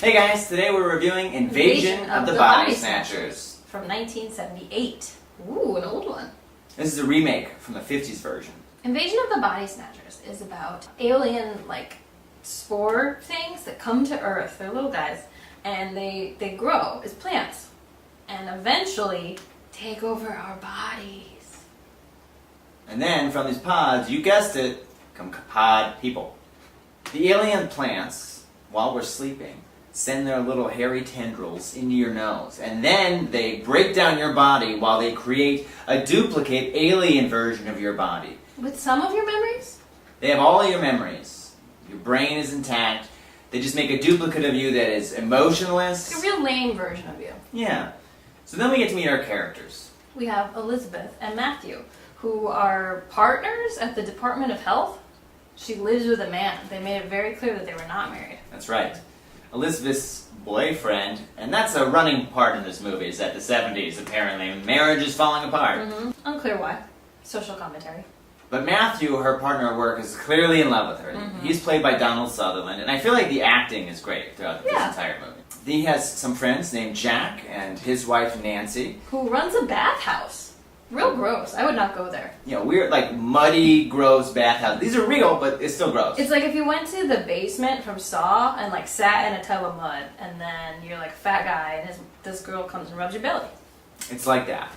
Hey guys, today we're reviewing Invasion of the Body Snatchers. From 1978. Ooh, an old one. This is a remake from the 50s version. Invasion of the Body Snatchers is about alien, spore things that come to Earth. They're little guys, and they grow as plants, and eventually take over our bodies. And then from these pods, you guessed it, come pod people. The alien plants, while we're sleeping, send their little hairy tendrils into your nose, and then they break down your body while they create a duplicate alien version of your body. With some of your memories? They have all of your memories. Your brain is intact. They just make a duplicate of you that is emotionless. Like a real lame version of you. Yeah. So then we get to meet our characters. We have Elizabeth and Matthew, who are partners at the Department of Health. She lives with a man. They made it very clear that they were not married. That's right. Elizabeth's boyfriend, and that's a running part in this movie, is that the 70s, apparently, marriage is falling apart. Unclear why. Social commentary. But Matthew, her partner at work, is clearly in love with her. He's played by Donald Sutherland, and I feel like the acting is great throughout this entire movie. He has some friends named Jack and his wife Nancy. Who runs a bathhouse. Real gross. I would not go there. You know, weird, muddy, gross bathhouse. These are real, but it's still gross. It's like if you went to the basement from Saw and sat in a tub of mud, and then you're a fat guy, and this girl comes and rubs your belly. It's like that.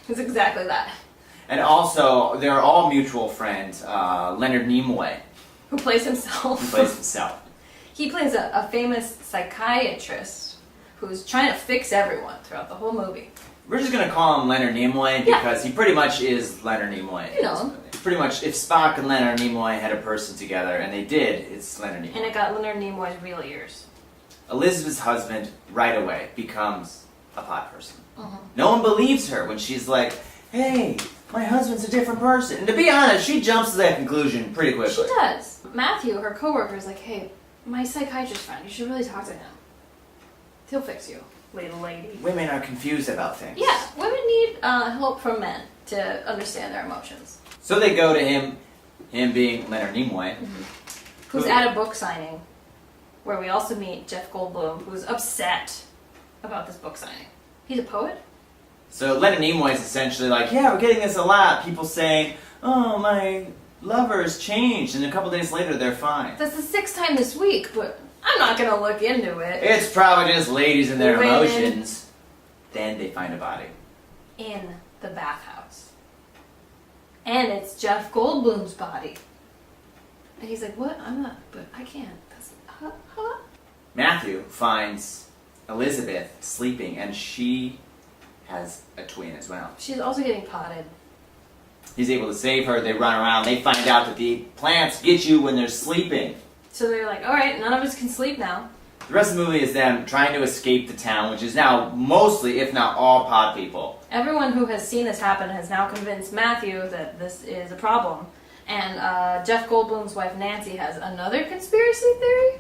It's exactly that. And also, they're all mutual friends, Leonard Nimoy. Who plays himself. He plays himself. He plays a famous psychiatrist who's trying to fix everyone throughout the whole movie. We're just going to call him Leonard Nimoy because he pretty much is Leonard Nimoy. You know. Pretty much, if Spock and Leonard Nimoy had a person together, and they did, it's Leonard Nimoy. And it got Leonard Nimoy's real ears. Elizabeth's husband, right away, becomes a pot person. No one believes her when she's like, hey, my husband's a different person. And to be honest, she jumps to that conclusion pretty quickly. She does. Matthew, her coworker, is like, hey, my psychiatrist friend, you should really talk to him. He'll fix you, little lady. Women are confused about things. Yeah, women need help from men to understand their emotions. So they go to him being Leonard Nimoy. Who's at a book signing, where we also meet Jeff Goldblum, who's upset about this book signing. He's a poet? So Leonard Nimoy is essentially like, yeah, we're getting this a lot. People saying, oh, my lover's changed, and a couple days later they're fine. That's the 6th time this week, but I'm not going to look into it. It's probably just ladies and their Women. emotions. Then they find a body. In the bathhouse. And it's Jeff Goldblum's body. And he's like, what? I'm not, but I can't. That's, huh? Matthew finds Elizabeth sleeping, and she has a twin as well. She's also getting potted. He's able to save her. They run around. They find out that the plants get you when they're sleeping. So they're like, alright, none of us can sleep now. The rest of the movie is them trying to escape the town, which is now mostly, if not all, pod people. Everyone who has seen this happen has now convinced Matthew that this is a problem. And Jeff Goldblum's wife Nancy has another conspiracy theory.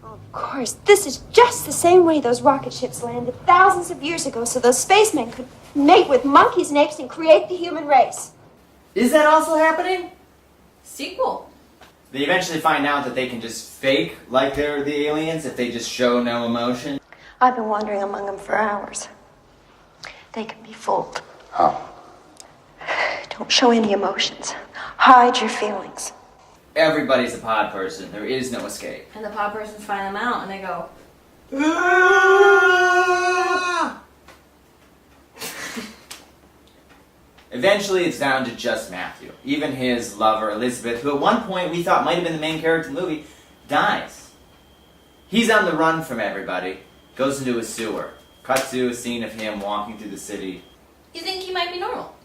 Of course, this is just the same way those rocket ships landed thousands of years ago so those spacemen could mate with monkeys and apes and create the human race. Is that also happening? Sequel. They eventually find out that they can just fake like they're the aliens if they just show no emotion. I've been wandering among them for hours. They can be fooled. Oh. Don't show any emotions. Hide your feelings. Everybody's a pod person. There is no escape. And the pod persons find them out and they go, Eventually, it's down to just Matthew. Even his lover, Elizabeth, who at one point we thought might have been the main character of the movie, dies. He's on the run from everybody, goes into a sewer. Cut to a scene of him walking through the city. you think he might be normal?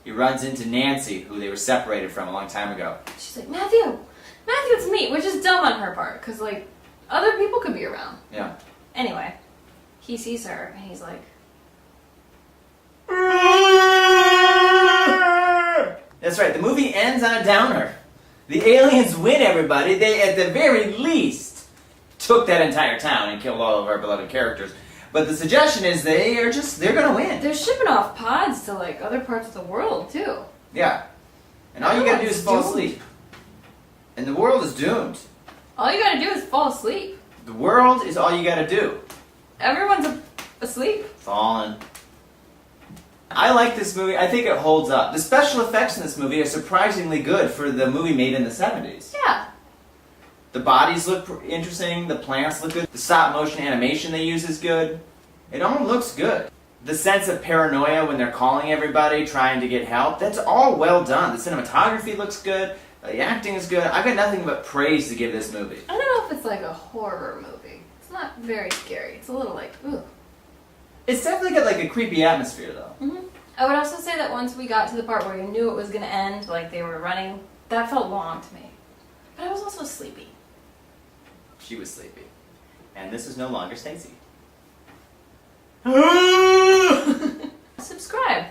He runs into Nancy, who they were separated from a long time ago. She's like, Matthew, it's me, which is dumb on her part, because, other people could be around. Yeah. Anyway, he sees her, and he's like, That's right, the movie ends on a downer. The aliens win, everybody. They, at the very least, took that entire town and killed all of our beloved characters. But the suggestion is they're gonna win. they're shipping off pods to, other parts of the world, too. Yeah. And all you gotta do is fall asleep. And the world is doomed. All you gotta do is fall asleep. The world is all you gotta do. Everyone's asleep. Fallen. I like this movie. I think it holds up. The special effects in this movie are surprisingly good for the movie made in the 70s. Yeah. The bodies look interesting. The plants look good. The stop motion animation they use is good. It all looks good. The sense of paranoia when they're calling everybody, trying to get help, that's all well done. The cinematography looks good. The acting is good. I've got nothing but praise to give this movie. I don't know if it's like a horror movie. It's not very scary. It's a little like, ooh. It's definitely got like a creepy atmosphere though. Mm-hmm. I would also say that once we got to the part where you knew it was going to end, like they were running, that felt long to me. But I was also sleepy. She was sleepy. And this is no longer Stacey. Subscribe.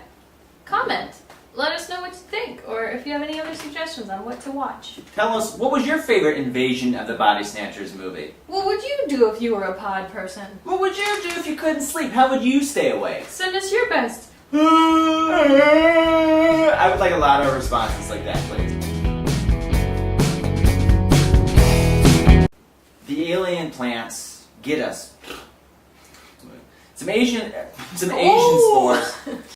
Comment. Let us know what you think, or if you have any other suggestions on what to watch. Tell us, what was your favorite Invasion of the Body Snatchers movie? What would you do if you were a pod person? What would you do if you couldn't sleep? How would you stay awake? Send us your best. I would like a lot of responses like that, please. The alien plants get us. Some Asian Ooh. spores